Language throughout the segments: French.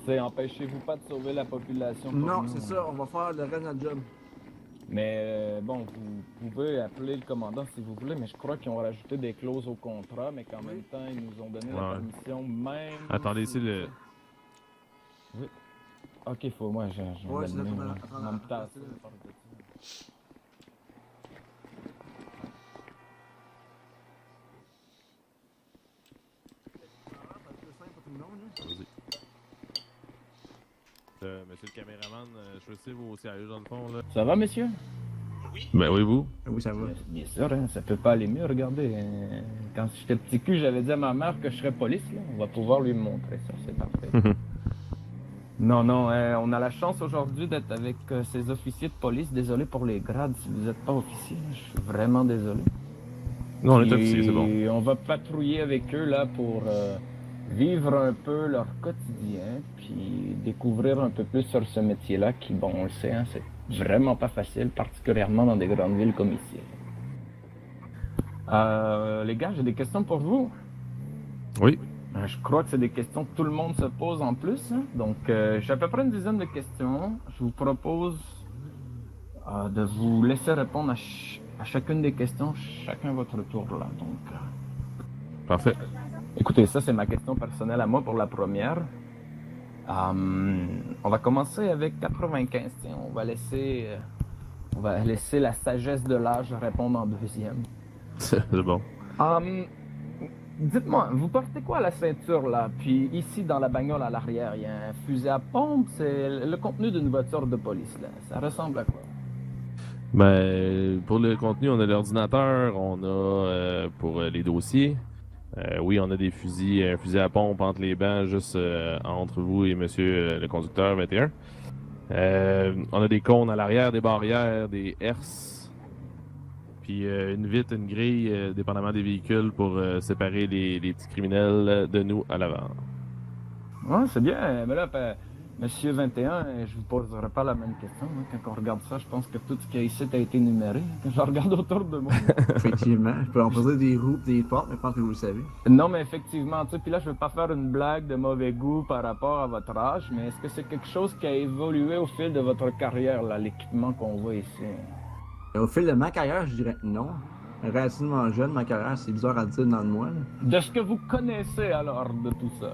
sais, empêchez-vous pas de sauver la population pour Non, nous, c'est hein. ça, on va faire le reste de notre job. Mais bon, vous pouvez appeler le commandant si vous voulez, mais je crois qu'ils ont rajouté des clauses au contrat, mais qu'en même temps, ils nous ont donné la Ouais. permission même. Attendez, si- c'est le. Oui. Ok, faut moi, je vais Ouais, c'est là, l'allumer, faut là. attendre, On me attendre, tasse, attendre. ça, par dessus. Vas-y. Monsieur le caméraman, je sais vos sérieux dans le fond, là. Ça va, messieurs? Ben oui, vous. Oui, ça va. Bien sûr, hein, ça peut pas aller mieux, regardez. Quand j'étais petit cul, j'avais dit à ma mère que je serais police, là. On va pouvoir lui montrer ça, c'est parfait. Non, non, on a la chance aujourd'hui d'être avec ces officiers de police. Désolé pour les grades si vous n'êtes pas officier, je suis vraiment désolé. Non, on est Puis, officier, c'est bon. on va patrouiller avec eux là pour vivre un peu leur quotidien, puis découvrir un peu plus sur ce métier-là qui, bon, on le sait, hein, c'est vraiment pas facile, particulièrement dans des grandes villes comme ici. Les gars, j'ai des questions pour vous. Oui. Je crois que c'est des questions que tout le monde se pose en plus, hein. Donc, j'ai à peu près une dizaine de questions. Je vous propose de vous laisser répondre à chacune des questions, chacun votre tour là. Donc, Parfait. écoutez, ça c'est ma question personnelle à moi pour la première. On va commencer avec 95. Tiens, on va laisser la sagesse de l'âge répondre en deuxième. C'est bon. Dites-moi, vous portez quoi à la ceinture là? Puis ici dans la bagnole à l'arrière, il y a un fusil à pompe, c'est le contenu d'une voiture de police là. Ça ressemble à quoi? Ben, pour le contenu, on a l'ordinateur, on a pour les dossiers. Oui, on a des fusils, un fusil à pompe entre les bancs, juste entre vous et monsieur le conducteur 21. On a des cônes à l'arrière, des barrières, des herses. Puis une vitre, une grille, dépendamment des véhicules, pour séparer les petits criminels de nous à l'avant. Ouais, c'est bien, mais là, Monsieur 21, je vous poserai pas la même question, hein. Quand on regarde ça, je pense que tout ce qu'il y a ici a été numéré. Quand je regarde autour de moi. Effectivement, je peux en poser des roues et des portes, mais je pense que vous le savez. Non, mais effectivement, tu sais, puis là, je veux pas faire une blague de mauvais goût par rapport à votre âge, mais est-ce que c'est quelque chose qui a évolué au fil de votre carrière, là, l'équipement qu'on voit ici? Au fil de ma carrière, je dirais non. Relativement jeune, ma carrière, c'est bizarre à dire dans le moi. Là. De ce que vous connaissez alors de tout ça?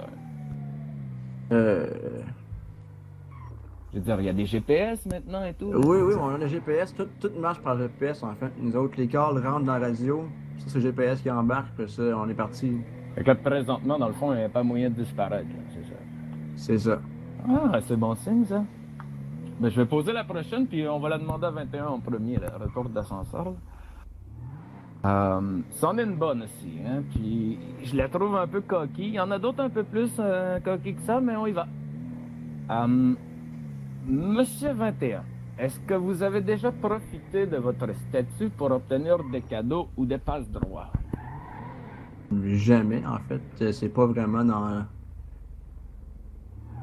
Je veux dire, il y a des GPS maintenant et tout. Oui, on a le GPS, tout marche par GPS en fait. Nous autres, les calls rentrent dans la radio, ça c'est le GPS qui embarque, puis ça, on est parti. Fait que là, présentement, dans le fond, il n'y a pas moyen de disparaître, là, c'est ça. C'est ça. Ah, c'est bon signe, ça. Ben, je vais poser la prochaine, puis on va la demander à 21 en premier, le retour d'ascenseur. C'en est une bonne aussi, hein, puis je la trouve un peu coquille. Il y en a d'autres un peu plus coquilles que ça, mais on y va. Monsieur 21, est-ce que vous avez déjà profité de votre statut pour obtenir des cadeaux ou des passe-droits? Jamais, en fait. C'est pas vraiment dans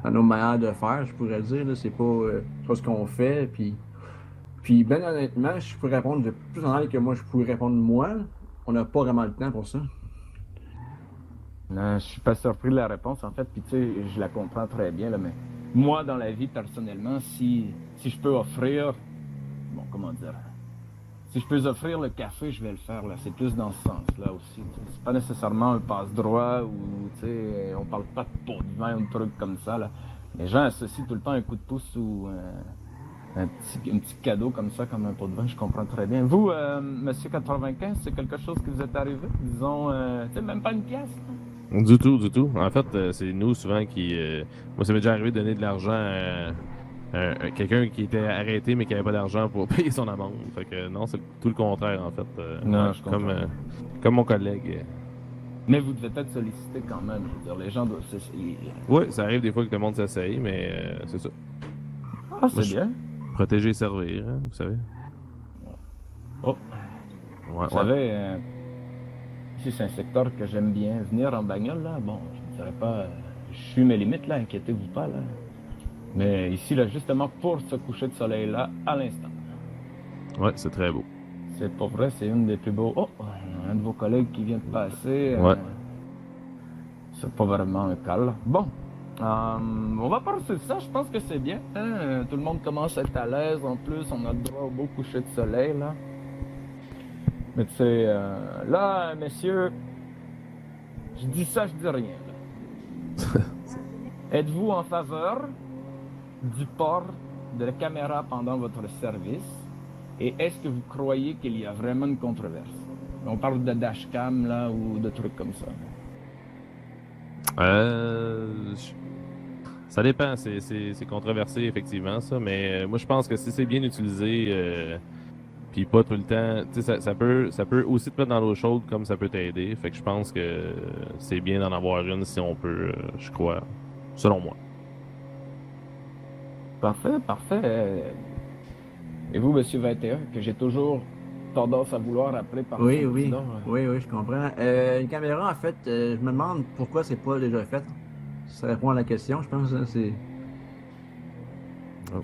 nos manières de faire, je pourrais dire. Là. C'est pas ce qu'on fait. Puis, ben honnêtement, je peux répondre de plus en plus que moi, je pourrais répondre moi. On n'a pas vraiment le temps pour ça. Non, je suis pas surpris de la réponse, en fait, puis tu sais, je la comprends très bien, là, mais moi, dans la vie, personnellement, si je peux offrir, bon, comment dire, si je peux offrir le café, je vais le faire, là, c'est plus dans ce sens-là aussi, c'est pas nécessairement un passe-droit ou, tu sais, on parle pas de pot de vin ou de trucs comme ça, là. Les gens associent tout le temps un coup de pouce ou un petit cadeau comme ça, comme un pot de vin, je comprends très bien. Vous, monsieur 95, c'est quelque chose qui vous est arrivé, disons, tu sais, même pas une pièce, là? Du tout, du tout. En fait, c'est nous souvent qui... moi, ça m'est déjà arrivé de donner de l'argent à quelqu'un qui était arrêté mais qui n'avait pas d'argent pour payer son amende. Fait que non, c'est tout le contraire, en fait. Non, je comprends. Comme mon collègue. Mais vous devez être sollicité quand même, je veux dire, les gens doivent s'essayer. Oui, ça arrive des fois que le monde s'essaye, mais c'est ça. Ah, c'est bien. Protéger et servir, hein, vous savez. Oh, Ouais, vous savez, ici c'est un secteur que j'aime bien venir en bagnole, là. Bon, je ne dirais pas, je suis mes limites, là, inquiétez-vous pas, là. Mais ici, là, justement, pour ce coucher de soleil-là, à l'instant. Ouais, c'est très beau. C'est pas vrai, c'est une des plus beaux... Oh, un de vos collègues qui vient de passer. Ouais. C'est pas vraiment un cal. Bon, On va passer ça, je pense que c'est bien. Hein? Tout le monde commence à être à l'aise. En plus, on a le droit au beau coucher de soleil, là. Mais tu sais, là, messieurs, je dis ça, je dis rien. Là. Êtes-vous en faveur du port de la caméra pendant votre service? Et est-ce que vous croyez qu'il y a vraiment une controverse? On parle de dashcam, là, ou de trucs comme ça. Ça dépend, c'est controversé effectivement ça, mais moi je pense que si c'est bien utilisé, puis pas tout le temps, tu sais, ça peut aussi te mettre dans l'eau chaude comme ça peut t'aider, fait que je pense que c'est bien d'en avoir une si on peut, je crois, selon moi. Parfait, parfait. Et vous, monsieur 21, que j'ai toujours tendance à vouloir appeler par Oui, son oui. petit nom, Oui, je comprends. Une caméra, en fait, je me demande pourquoi c'est pas déjà fait. Ça répond à la question, je pense. Hein, c'est...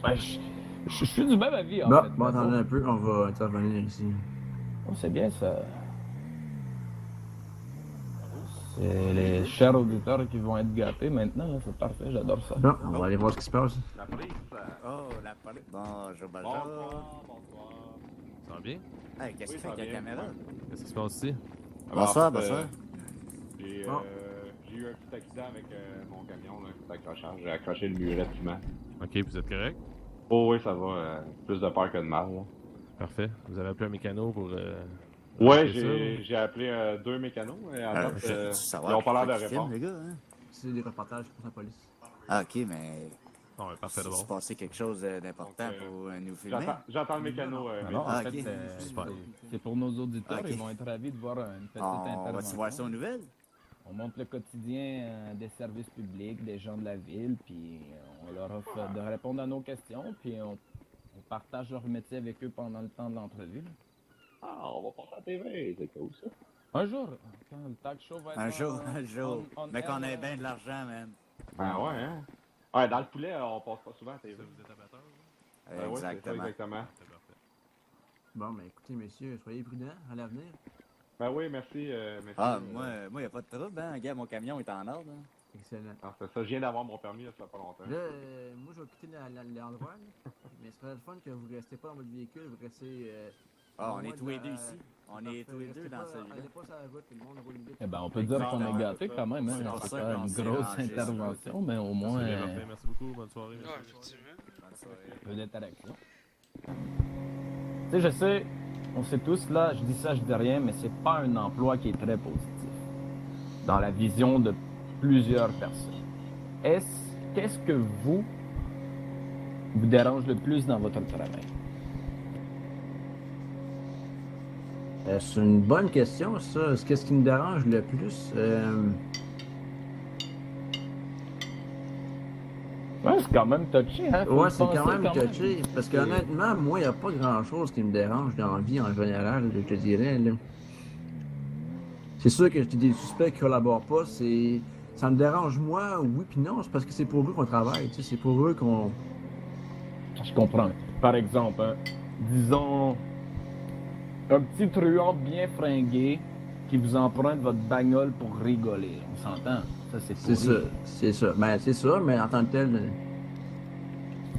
Ben, je suis du même avis, en Bon, fait. bon, mais attendez un peu, on va intervenir ici. bon, c'est bien ça. C'est les chers auditeurs qui vont être gâtés maintenant, là, c'est parfait, j'adore ça. Bon, on va aller voir ce qui se passe. La police. Oh, la police. Bonjour, bonjour. Bonsoir. Ça va bien? Hey, qu'est-ce Oui, qu'il ça fait avec va la bien. caméra? Qu'est-ce qui se passe ici? Bonsoir, en fait, bonsoir. J'ai Oh. j'ai eu un petit accident avec mon camion, là, petit accrochage. J'ai accroché le muret de ciment. Ok, vous êtes correct? Oh oui, ça va. Plus de peur que de mal. Là. Parfait. Vous avez appelé un mécano pour... Ouais, arrêter ça, ou? j'ai appelé 2 mécanos. Et en fait, Je veux ils savoir ont pas l'air de qui filme, répondre. les gars, hein? C'est des reportages pour la police. Ah, ok, mais Non, mais parfait s'il d'abord. se passait quelque chose d'important Donc, pour nous filmer. J'entends le mécano. Alors, Ah, en fait, ok. Super. c'est pour nos auditeurs, Ok. ils vont être ravis de voir une petite On va-tu intervention. voir ça aux nouvelles? On montre le quotidien des services publics, des gens de la ville, puis on leur offre de répondre à nos questions, puis on partage leur métier avec eux pendant le temps de l'entrevue. là. Ah, on va passer à la TV, c'est cool ça. Un jour, quand le talk show va être Un jour, en- un jour. on Mais qu'on ait air, bien de l'argent, man. Ah ouais, hein? Ouais, dans le poulet, on passe pas souvent à la TV. Vous êtes abatteur? Ben ouais, c'est ça, Exactement. exactement. C'est parfait. Bon, mais écoutez, messieurs, soyez prudents à l'avenir. Ben oui, merci. Merci Ah, moi, y a pas de trouble, hein? Regarde, mon camion est en ordre, hein? Excellent. Ah, c'est ça, je viens d'avoir mon permis, là, ça fait pas longtemps. Là, moi, je vais quitter l'endroit, là. Mais ce serait le fun que vous ne restez pas dans votre véhicule, vous restez... Ah, on loin est de tous les la- deux ici. On est parfait. tous les deux Restez dans pas- celui-là. Allez pas sur la route, le monde roule vite. Eh ben, on peut dire qu'on est gâtés quand même, hein. C'est pour C'est ça pas qu'on une s'est grosse rangé sur intervention, mais au moins C'est bien parfait. Merci beaucoup. Bonne soirée. Ouais, merci. effectivement. Bonne soirée. un peu d'interaction. Tu sais, je sais, on sait tous là, je dis ça, je dis rien, mais c'est pas un emploi qui est très positif dans la vision de plusieurs personnes. Qu'est-ce que vous dérange le plus dans votre travail? C'est une bonne question, ça. Qu'est-ce qui me dérange le plus? Ouais, c'est quand même touché, hein? Faut Ouais, y c'est quand penser même touché. Parce que honnêtement, moi, il n'y a pas grand-chose qui me dérange dans la vie en général, je te dirais. Là. C'est sûr que j'ai des suspects qui collaborent pas. Ça me dérange moi, oui puis non. C'est parce que c'est pour eux qu'on travaille. Tu sais, c'est pour eux qu'on... Je comprends. Par exemple, hein, disons, un petit truand bien fringué qui vous emprunte votre bagnole pour rigoler. On s'entend? Ça, c'est C'est pourri. ça, c'est ça. Ben, c'est ça, mais en tant que tel...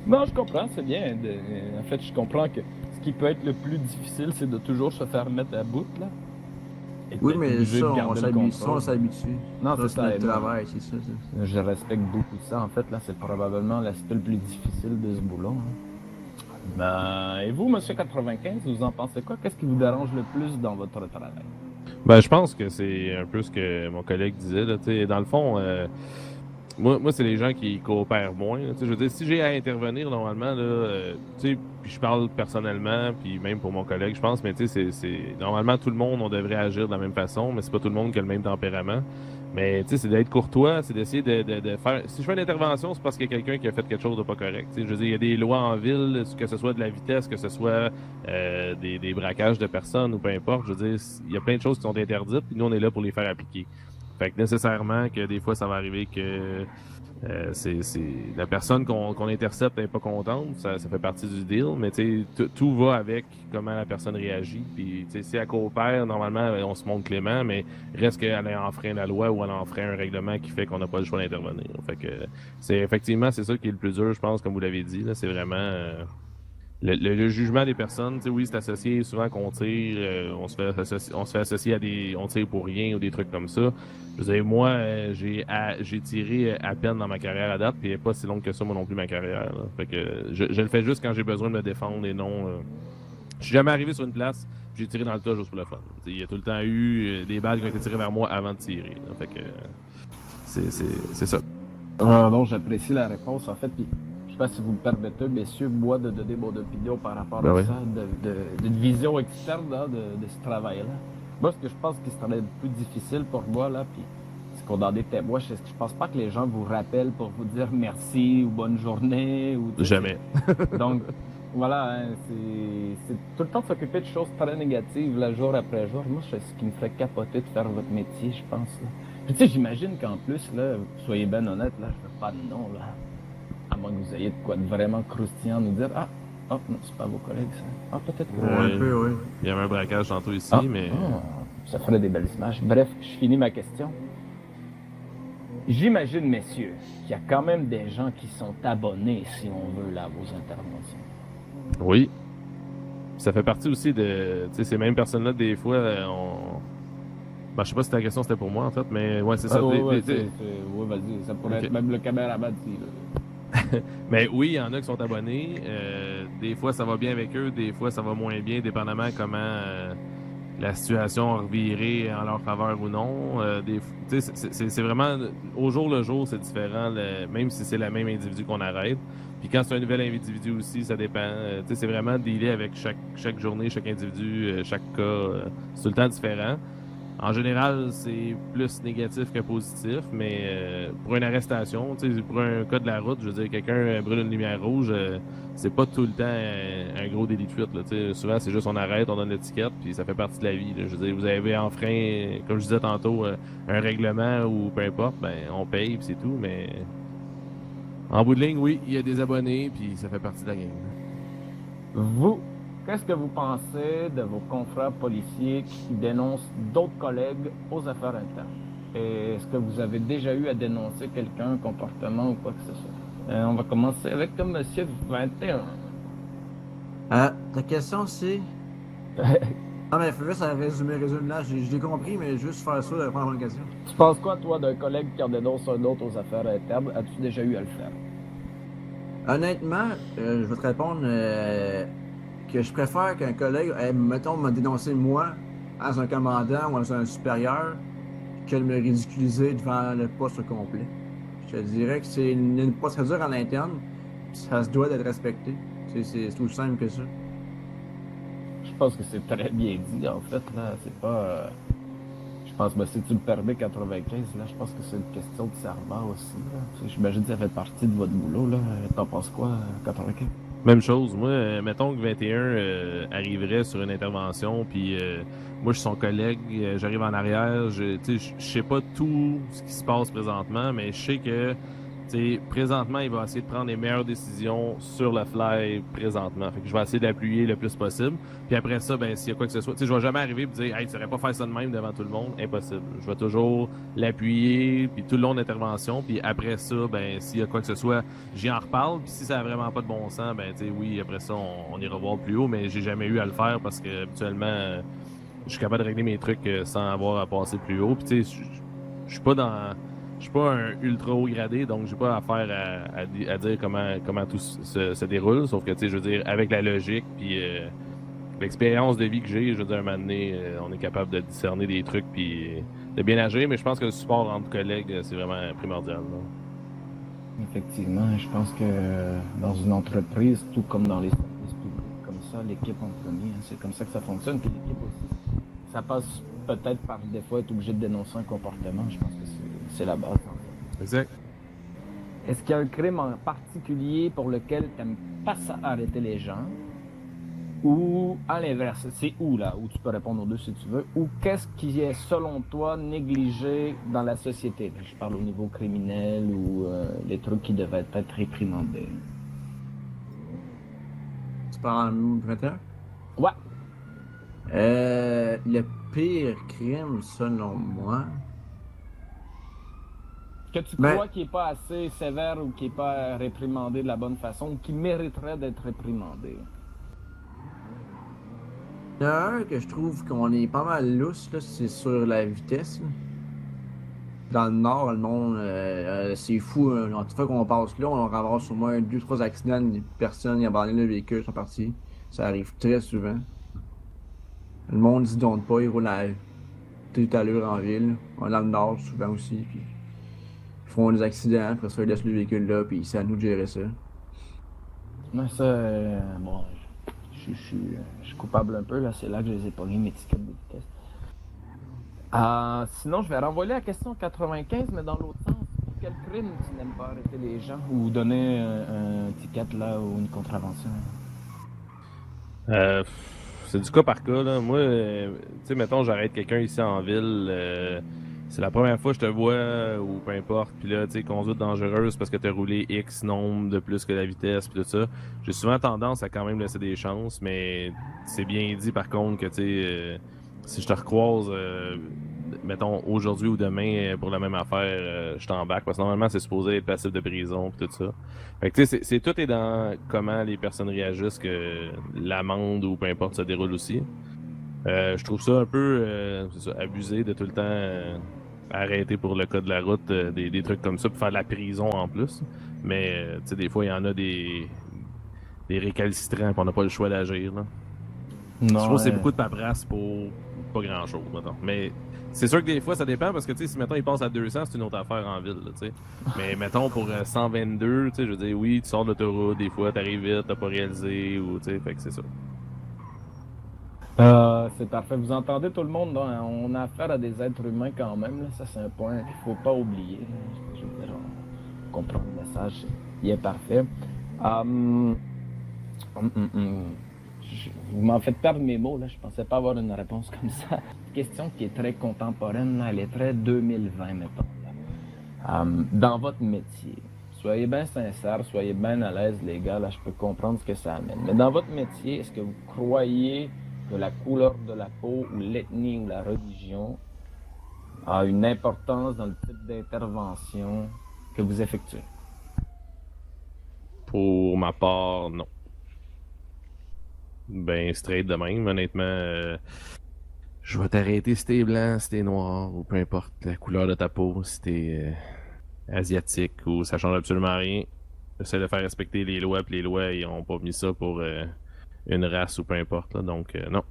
Non, je comprends, c'est bien. En fait, je comprends que ce qui peut être le plus difficile, c'est de toujours se faire mettre à bout, là. Et Oui, d'être mais obligé de ça, garder le on contrôle. s'habitue. Non, c'est c'est ça. notre et moi, travail, c'est ça. Je respecte beaucoup ça. En fait, là, c'est probablement l'aspect le plus difficile de ce boulot. Hein. Ben, et vous, monsieur 95, vous en pensez quoi? Qu'est-ce qui vous dérange le plus dans votre travail? Ben, je pense que c'est un peu ce que mon collègue disait. Là, t'sais, dans le fond, moi c'est les gens qui coopèrent moins. Là, je veux dire, si j'ai à intervenir normalement, là, puis je parle personnellement, puis même pour mon collègue, je pense, mais normalement tout le monde, on devrait agir de la même façon, mais c'est pas tout le monde qui a le même tempérament. Mais c'est d'être courtois, c'est d'essayer de faire. Si je fais une intervention, c'est parce qu'il y a quelqu'un qui a fait quelque chose de pas correct. Je veux dire, il y a des lois en ville, que ce soit de la vitesse, que ce soit des braquages de personnes ou peu importe. Je veux dire, il y a plein de choses qui sont interdites, puis nous on est là pour les faire appliquer. Fait que nécessairement que des fois ça va arriver que La personne qu'on intercepte n'est pas contente, ça fait partie du deal, mais tout va avec comment la personne réagit. Puis si elle coopère, normalement, on se montre clément, mais reste qu'elle enfreint la loi ou elle enfreint un règlement qui fait qu'on n'a pas le choix d'intervenir. Fait que effectivement, c'est ça qui est le plus dur, je pense, comme vous l'avez dit. C'est vraiment le jugement des personnes. Oui, c'est associé souvent qu'on tire, on se fait associer à on tire pour rien ou des trucs comme ça. Je veux dire, moi, j'ai tiré à peine dans ma carrière à date, puis elle n'est pas si longue que ça, moi non plus, ma carrière. Là. Fait que je le fais juste quand j'ai besoin de me défendre et non. Je suis jamais arrivé sur une place, j'ai tiré dans le tas juste pour le fun. Il y a tout le temps eu des balles qui ont été tirées vers moi avant de tirer. Là. Fait que c'est ça. Non, j'apprécie la réponse, en fait, puis je sais pas si vous me permettez, messieurs, moi, de donner mon opinion par rapport à ça, d'une vision externe hein, de ce travail-là. Moi, ce que je pense qui serait le plus difficile pour moi, là, puis c'est qu'on en est témoin, c'est que je pense pas que les gens vous rappellent pour vous dire merci ou bonne journée. Ou, jamais. Donc, voilà, hein, c'est tout le temps de s'occuper de choses très négatives, là, jour après jour. Moi, c'est ce qui me ferait capoter de faire votre métier, je pense. Là. Puis, tu sais, j'imagine qu'en plus, là, soyez bien honnête, là, je veux pas de nom, là. À moins que vous ayez de quoi de vraiment croustillant à nous dire, non, c'est pas vos collègues, ça. Peut-être que... Un peu, oui. Il y avait un braquage tantôt ici, mais... ça ferait des belles images. Bref, je finis ma question. J'imagine, messieurs, qu'il y a quand même des gens qui sont abonnés, si on veut, là, à vos interventions. Oui. Ça fait partie aussi de... Tu sais, ces mêmes personnes-là, des fois, Ben, je sais pas si ta question c'était pour moi, en fait, mais ouais, c'est ça. Ouais, vas-y, ça pourrait être même le caméraman ici, là. Mais oui, il y en a qui sont abonnés. Des fois, ça va bien avec eux, des fois, ça va moins bien, dépendamment comment la situation a reviré en leur faveur ou non. C'est vraiment au jour le jour, c'est différent, même si c'est le même individu qu'on arrête. Puis quand c'est un nouvel individu aussi, ça dépend. C'est vraiment dealer avec chaque journée, chaque individu, chaque cas. C'est tout le temps différent. En général, c'est plus négatif que positif, mais pour une arrestation, pour un cas de la route, je veux dire, quelqu'un brûle une lumière rouge, c'est pas tout le temps un gros délit de fuite. Là, souvent, c'est juste on arrête, on donne l'étiquette, puis ça fait partie de la vie. Là. Je veux dire, vous avez enfreint, comme je disais tantôt, un règlement ou peu importe, ben on paye, puis c'est tout, mais en bout de ligne, oui, il y a des abonnés, puis ça fait partie de la game. Vous, qu'est-ce que vous pensez de vos confrères policiers qui dénoncent d'autres collègues aux affaires internes? Et est-ce que vous avez déjà eu à dénoncer quelqu'un, un comportement ou quoi que ce soit? On va commencer avec M. 21. Ta question, c'est... Non, mais il faut juste résumer là. Je l'ai compris, mais juste faire ça de répondre à une question. Tu penses quoi, toi, d'un collègue qui en dénonce un autre aux affaires internes? As-tu déjà eu à le faire? Honnêtement, je vais te répondre que je préfère qu'un collègue, mettons, me dénoncer moi à un commandant ou à un supérieur que de me ridiculiser devant le poste au complet. Je te dirais que c'est une procédure en interne, ça se doit d'être respecté. C'est aussi simple que ça. Je pense que c'est très bien dit, en fait, là. C'est pas... Je pense, si tu me permets, 95, là, je pense que c'est une question de serment aussi, là. J'imagine que ça fait partie de votre boulot, là. T'en penses quoi, 95? Même chose. Moi, mettons que 21 arriverait sur une intervention, puis moi, je suis son collègue, j'arrive en arrière, je sais pas tout ce qui se passe présentement, mais je sais que présentement, il va essayer de prendre les meilleures décisions sur le fly présentement. Fait que je vais essayer d'appuyer le plus possible. Puis après ça, ben s'il y a quoi que ce soit, je vais jamais arriver et dire hey, tu saurais pas faire ça de même devant tout le monde. Impossible. Je vais toujours l'appuyer, puis tout le long de l'intervention. Puis après ça, ben s'il y a quoi que ce soit, j'y en reparle. Puis si ça a vraiment pas de bon sens, ben oui, après ça, on ira voir plus haut, mais j'ai jamais eu à le faire parce que habituellement, je suis capable de régler mes trucs sans avoir à passer plus haut. Puis je suis pas dans. Je suis pas un ultra haut gradé, donc j'ai pas affaire à dire comment tout se déroule. Sauf que, je veux dire, avec la logique puis l'expérience de vie que j'ai, je veux dire, un moment donné, on est capable de discerner des trucs puis de bien agir. Mais je pense que le support entre collègues, c'est vraiment primordial. Là. Effectivement, je pense que dans une entreprise, tout comme dans les services publics, comme ça, l'équipe en premier, hein, c'est comme ça que ça fonctionne. Puis l'équipe aussi, ça passe peut-être par des fois être obligé de dénoncer un comportement. Je pense que c'est la base. En fait. Exact. Est-ce qu'il y a un crime en particulier pour lequel tu n'aimes pas ça arrêter les gens? Ou, à l'inverse, c'est où là, où tu peux répondre aux deux si tu veux, ou qu'est-ce qui est selon toi négligé dans la société? Je parle au niveau criminel ou les trucs qui devaient être réprimandés. Tu parles en 21? Ouais, Le pire crime, selon moi. que tu Ben- crois qu'il n'est pas assez sévère ou qu'il n'est pas réprimandé de la bonne façon ou qui mériterait d'être réprimandé. Il y en a un que je trouve qu'on est pas mal lousse, là, c'est sur la vitesse. Là. Dans le nord, le monde, c'est fou. Hein. À chaque fois qu'on passe là, on ramasse au moins 2-3 accidents, des personnes qui abandonnent le véhicule sont partis. Ça arrive très souvent. Le monde ne se donne pas, ils roulent à toute allure en ville. Dans le nord, souvent aussi. Puis ils font des accidents, après ça, ils laissent le véhicule là, puis c'est à nous de gérer ça. Mais ça, bon, je suis coupable un peu, là, c'est là que je les ai pognés, mes tickets de vitesse. Sinon, je vais renvoyer la question 95, mais dans l'autre sens. Pour quel crime tu n'aimes pas arrêter les gens ou donner un ticket là ou une contravention? C'est du cas par cas, là. Moi, tu sais, mettons, j'arrête quelqu'un ici en ville, c'est la première fois que je te vois, ou peu importe, puis là, tu sais, conduite dangereuse parce que t'as roulé X nombre de plus que la vitesse, puis tout ça. J'ai souvent tendance à quand même laisser des chances, mais c'est bien dit, par contre, que, tu sais, si je te recroise, mettons, aujourd'hui ou demain, pour la même affaire, je t'embarque, parce que normalement, c'est supposé être passif de prison, puis tout ça. Fait que tu sais, tout est dans comment les personnes réagissent que l'amende ou peu importe se déroule aussi. Je trouve ça un peu c'est ça, abusé de tout le temps arrêter pour le code de la route des trucs comme ça pour faire de la prison en plus. Mais tu sais, des fois, il y en a des récalcitrants et on n'a pas le choix d'agir. Là. Je trouve que c'est beaucoup de paperasse pour pas grand-chose, mettons. Mais c'est sûr que des fois, ça dépend parce que, tu sais, si, mettons, ils passent à 200, c'est une autre affaire en ville, tu sais. Mais, mettons, pour 122, tu sais, je veux dire, oui, tu sors de l'autoroute, des fois, t'arrives vite, t'as pas réalisé, ou, tu sais, fait que c'est ça. C'est parfait. Vous entendez tout le monde, hein? On a affaire à des êtres humains quand même. Là. Ça, c'est un point qu'il faut pas oublier. Je veux dire, on comprend le message. Il est parfait. Vous m'en faites perdre mes mots. Là. Je pensais pas avoir une réponse comme ça. Question qui est très contemporaine. Là. Elle est très 2020, mettons. Là. Dans votre métier, soyez bien sincères, soyez bien à l'aise, les gars. Là, je peux comprendre ce que ça amène. Mais dans votre métier, est-ce que vous croyez que la couleur de la peau ou l'ethnie ou la religion a une importance dans le type d'intervention que vous effectuez? Pour ma part, non. Ben, straight de même, honnêtement. Je vais t'arrêter si t'es blanc, si t'es noir, ou peu importe la couleur de ta peau, si t'es asiatique, ou ça change absolument rien. J'essaie de faire respecter les lois, puis les lois, ils ont pas mis ça pour une race ou peu importe, là, donc non.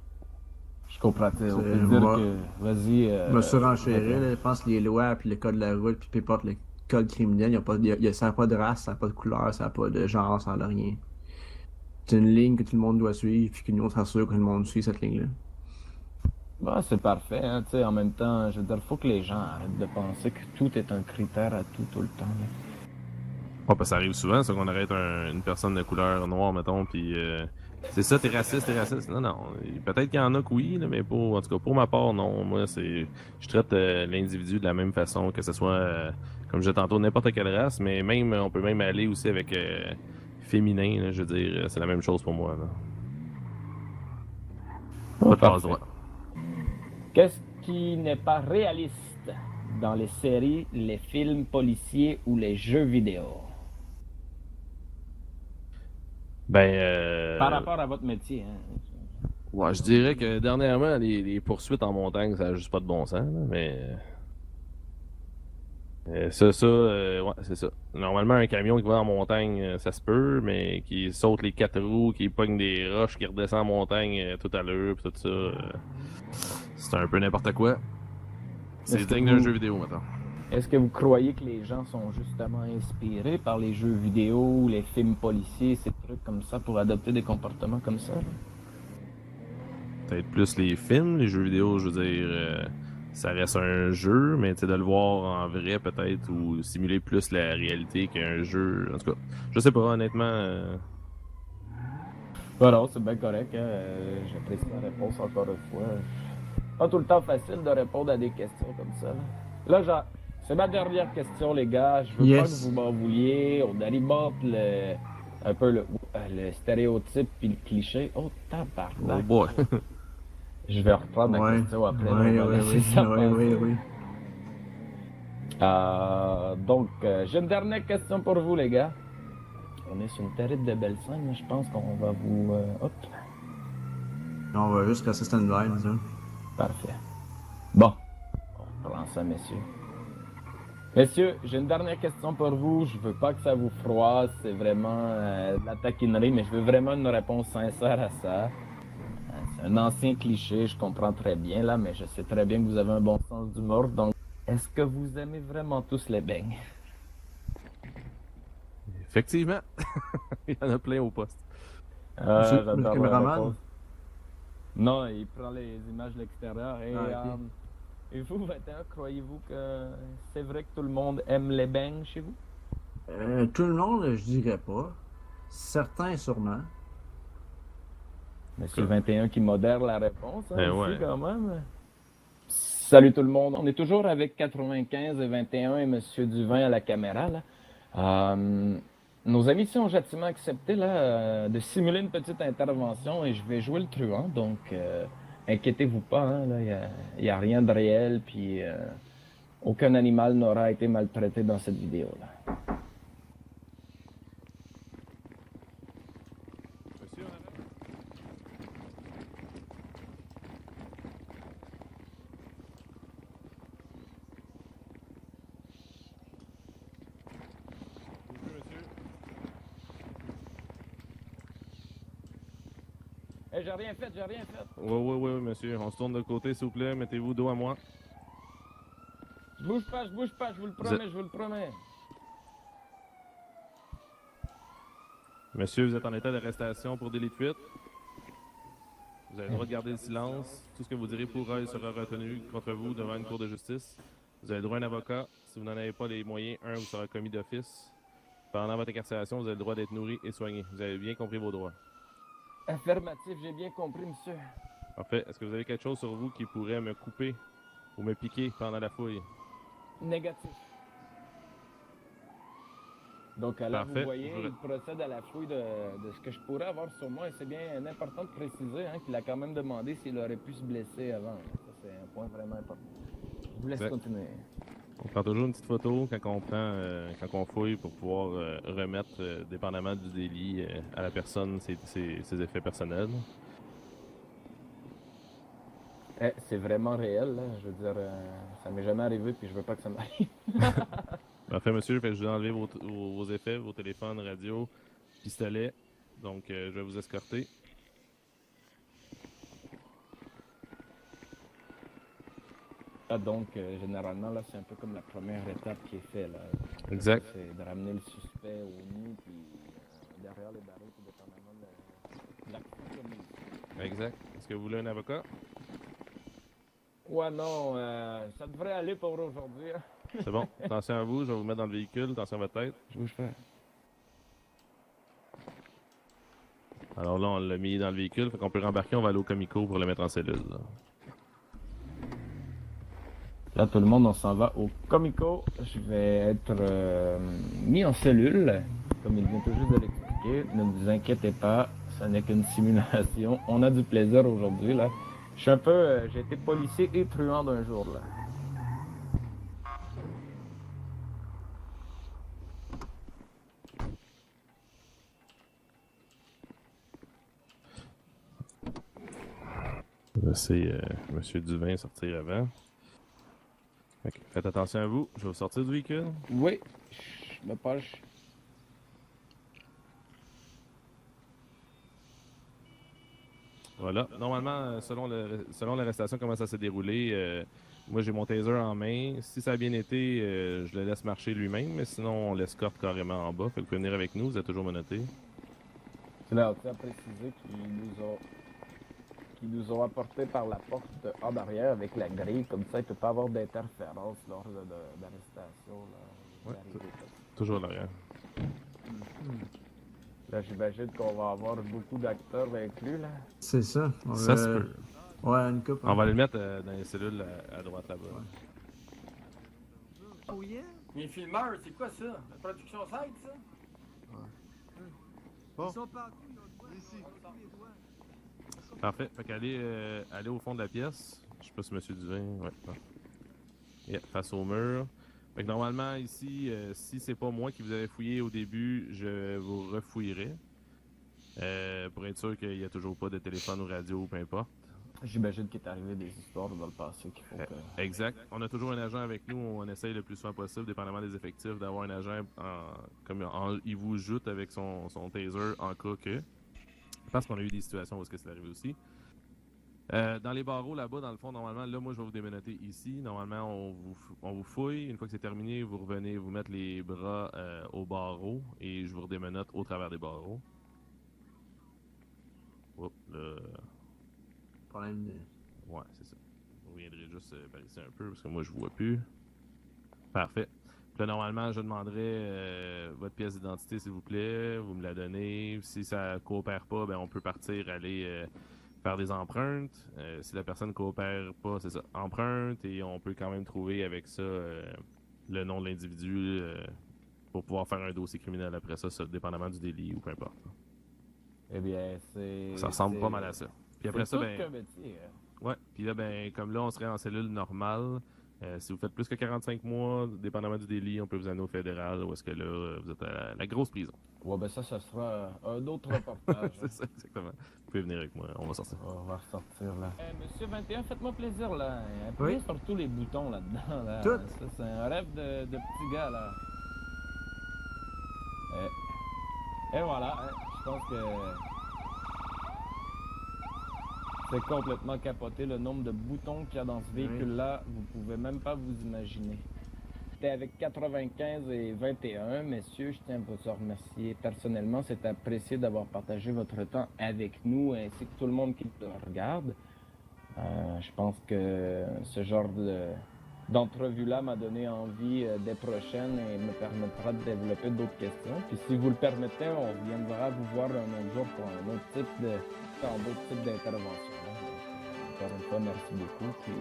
Je comprends. On C'est peut dire moi. que, vas-y. Je me surenchérais, là, je pense que les lois, puis le code de la route, puis peu importe le code criminel, ça n'a pas de race, ça n'a pas de couleur, ça n'a pas de genre, ça n'a rien. C'est une ligne que tout le monde doit suivre, puis que nous, on s'assure que tout le monde suit cette ligne-là. Bah, c'est parfait. Hein, en même temps, je veux dire, il faut que les gens arrêtent de penser que tout est un critère à tout le temps. Là. Oh, ben, ça arrive souvent, ça qu'on arrête une personne de couleur noire, mettons, puis c'est ça, t'es raciste, t'es raciste. Non, non. Peut-être qu'il y en a que oui, là, mais en tout cas, pour ma part, non. Moi, je traite l'individu de la même façon, que ce soit, comme je disais tantôt, n'importe quelle race, mais même, on peut même aller aussi avec féminin, là, je veux dire, c'est la même chose pour moi. Là. Pas de passe-droit. Qu'est-ce qui n'est pas réaliste dans les séries, les films policiers ou les jeux vidéo? Ben, Par rapport à votre métier. Hein. ouais, je dirais que dernièrement, les poursuites en montagne, ça n'a juste pas de bon sens, là, mais. Ouais, c'est ça. Normalement, un camion qui va en montagne, ça se peut, mais qui saute les 4 roues, qui pogne des roches, qui redescend en montagne tout à l'heure, pis tout ça, c'est un peu n'importe quoi. C'est digne d'un jeu vidéo, maintenant. Est-ce que vous croyez que les gens sont justement inspirés par les jeux vidéo, les films policiers, ces trucs comme ça, pour adopter des comportements comme ça? Là? Peut-être plus les films, les jeux vidéo, je veux dire, ça reste un jeu, mais de le voir en vrai peut-être, ou simuler plus la réalité qu'un jeu. En tout cas, je sais pas, honnêtement. Voilà, c'est bien correct. Hein. J'apprécie la réponse encore une fois. Pas tout le temps facile de répondre à des questions comme ça. C'est ma dernière question, les gars. Je veux pas que Yes. vous m'en vouliez. On alimente un peu le stéréotype puis le cliché. Oh, Oh tabarnak. boy. Je vais reprendre ma Ouais. question après. Là, Ouais, on va ouais, laisser oui. ça Ouais, passer. oui, oui. Donc, j'ai une dernière question pour vous, les gars. On est sur une terrible de belle scène, mais je pense qu'on va vous... hop, On va juste rester stand-by, ça. parfait. Bon, on reprend ça, messieurs. Messieurs, j'ai une dernière question pour vous. Je veux pas que ça vous froisse, c'est vraiment de la taquinerie, mais je veux vraiment une réponse sincère à ça. C'est un ancien cliché, je comprends très bien là, mais je sais très bien que vous avez un bon sens d'humour. Donc, est-ce que vous aimez vraiment tous les beignes? Effectivement. Il y en a plein au poste. Monsieur le J'adore la caméraman. réponse. Non, il prend les images de l'extérieur. Ah, ok. Et vous, 21, croyez-vous que c'est vrai que tout le monde aime les beignes chez vous? Tout le monde, je dirais pas. Certains, sûrement. Monsieur 21 qui modère la réponse hein, aussi Ouais. quand même. Salut tout le monde. On est toujours avec 95 et 21 et Monsieur Duvin à la caméra. Là. Nos amis ici ont gentiment accepté là, de simuler une petite intervention et je vais jouer le truand. Donc, inquiétez-vous pas. Hein, il y a rien de réel. Puis, aucun animal n'aura été maltraité dans cette vidéo. Là. Monsieur, on a... Monsieur. Hey, j'ai rien fait, j'ai rien fait. Oui, monsieur. On se tourne de côté, s'il vous plaît. Mettez-vous dos à moi. Je bouge pas, je vous le Vous êtes- promets, je vous le promets. Monsieur, vous êtes en état d'arrestation pour délit de fuite. Vous avez le droit de garder le silence. Tout ce que vous direz pourra et sera retenu contre vous devant une cour de justice. Vous avez le droit à un avocat. Si vous n'en avez pas les moyens, un vous sera commis d'office. Pendant votre incarcération, vous avez le droit d'être nourri et soigné. Vous avez bien compris vos droits. Affirmatif, j'ai bien compris, monsieur. En fait, est-ce que vous avez quelque chose sur vous qui pourrait me couper ou me piquer pendant la fouille? Négatif. Donc là, Parfait. vous voyez, il procède à la fouille de ce que je pourrais avoir sur moi. Et c'est bien important de préciser hein, qu'il a quand même demandé s'il aurait pu se blesser avant. Ça, c'est un point vraiment important. Je vous laisse Exact. continuer. On prend toujours une petite photo quand on fouille pour pouvoir remettre, dépendamment du délit, à la personne ses effets personnels. C'est vraiment réel, là. Je veux dire, ça m'est jamais arrivé, puis je veux pas que ça m'arrive. Parfait, monsieur. Fait que je vais enlever vos effets, vos téléphones, radio, pistolet. Donc, je vais vous escorter. Donc, généralement, là, c'est un peu comme la première étape qui est faite, là. Exact. C'est de ramener le suspect au nu, puis derrière les barreaux, tout dépendamment de l'action commise. Exact. Est-ce que vous voulez un avocat? Ouais, non, ça devrait aller pour aujourd'hui. Hein. C'est bon. Attention à vous, je vais vous mettre dans le véhicule. Attention à votre tête. Je bouge pas. Alors là, on l'a mis dans le véhicule. Fait qu'on peut rembarquer, on va aller au Comico pour le mettre en cellule. Là. Là, tout le monde, on s'en va au Comico. Je vais être mis en cellule, comme il vient tout juste de l'expliquer. Ne vous inquiétez pas, ce n'est qu'une simulation. On a du plaisir aujourd'hui, là. Je suis un peu... j'ai été policier et truand d'un jour, là. Je vais laisser Monsieur Duvin sortir avant. Okay. Faites attention à vous. Je vais vous sortir du véhicule. Oui, je me penche. Voilà. Normalement, selon l'arrestation, comment ça s'est déroulé, moi j'ai mon taser en main. Si ça a bien été, je le laisse marcher lui-même, mais sinon on l'escorte carrément en bas. Fait que vous pouvez venir avec nous, vous êtes toujours menotté. C'est là, à préciser qu'ils nous ont apporté par la porte en arrière avec la grille. Comme ça, il ne peut pas avoir d'interférence lors d'arrestation. Ouais, toujours à l'arrière. Là, j'imagine qu'on va avoir beaucoup d'acteurs inclus, là. C'est ça. Ça se peut. Ouais, une coupe. On va les mettre dans les cellules à droite là-bas. Oh yeah? Les filmeurs, c'est quoi ça? La production site, ça? Bon. Ils sont partout, ils ont le doigt. Ici. Parfait. Fait qu'aller au fond de la pièce. Je sais pas si Monsieur Duvin. Ouais. Non. Yeah, face au mur. Fait que normalement, ici, si c'est pas moi qui vous avais fouillé au début, je vous refouillerai. Pour être sûr qu'il n'y a toujours pas de téléphone ou radio, peu importe. J'imagine qu'il est arrivé des histoires dans le passé qu'il faut que... Exact. On a toujours un agent avec nous. On essaye le plus souvent possible, dépendamment des effectifs, d'avoir un agent il vous joute avec son taser en cas que. Parce qu'on a eu des situations où c'est arrivé aussi. Dans les barreaux là-bas, dans le fond, normalement, là, moi, je vais vous démenoter ici. Normalement, on vous fouille. Une fois que c'est terminé, vous revenez vous mettre les bras au barreau et je vous redémenote au travers des barreaux. Oups, là. Problème de... Ouais, c'est ça. Vous reviendrez juste par ici un peu parce que moi, je vois plus. Parfait. Puis là, normalement, je demanderai votre pièce d'identité, s'il vous plaît. Vous me la donnez. Si ça coopère pas, ben on peut partir, aller faire des empreintes. Si la personne coopère pas, c'est ça. Empreinte, et on peut quand même trouver avec ça le nom de l'individu pour pouvoir faire un dossier criminel après ça, dépendamment du délit ou peu importe. Eh bien, c'est... Ça ressemble pas mal à ça. Puis après ça, tout ben... qu'un métier, hein. Ouais, puis là, ben, comme là, on serait en cellule normale. Si vous faites plus que 45 mois, dépendamment du délit, on peut vous amener au fédéral, ou est-ce que là, vous êtes à la grosse prison. Ouais, ben ça sera un autre reportage. C'est ça, exactement. Vous pouvez venir avec moi, on va sortir. On va ressortir là. Monsieur 21, faites-moi plaisir là. Appuyez Oui. sur tous les boutons là-dedans. Là. Tout. Ça, c'est un rêve de petit gars là. Et voilà, hein, je pense que c'est complètement capoté le nombre de boutons qu'il y a dans ce véhicule-là. Vous pouvez même pas vous imaginer. C'était avec 95 et 21, messieurs, je tiens à vous en remercier personnellement. C'est apprécié d'avoir partagé votre temps avec nous ainsi que tout le monde qui le regarde. Je pense que ce genre d'entrevue-là m'a donné envie des prochaines et me permettra de développer d'autres questions. Puis si vous le permettez, on viendra vous voir un autre jour pour un autre type d'autres types d'interventions. Encore une fois, merci beaucoup. Puis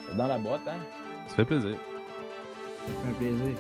c'est dans la boîte, hein? Ça fait plaisir. Ça fait un plaisir.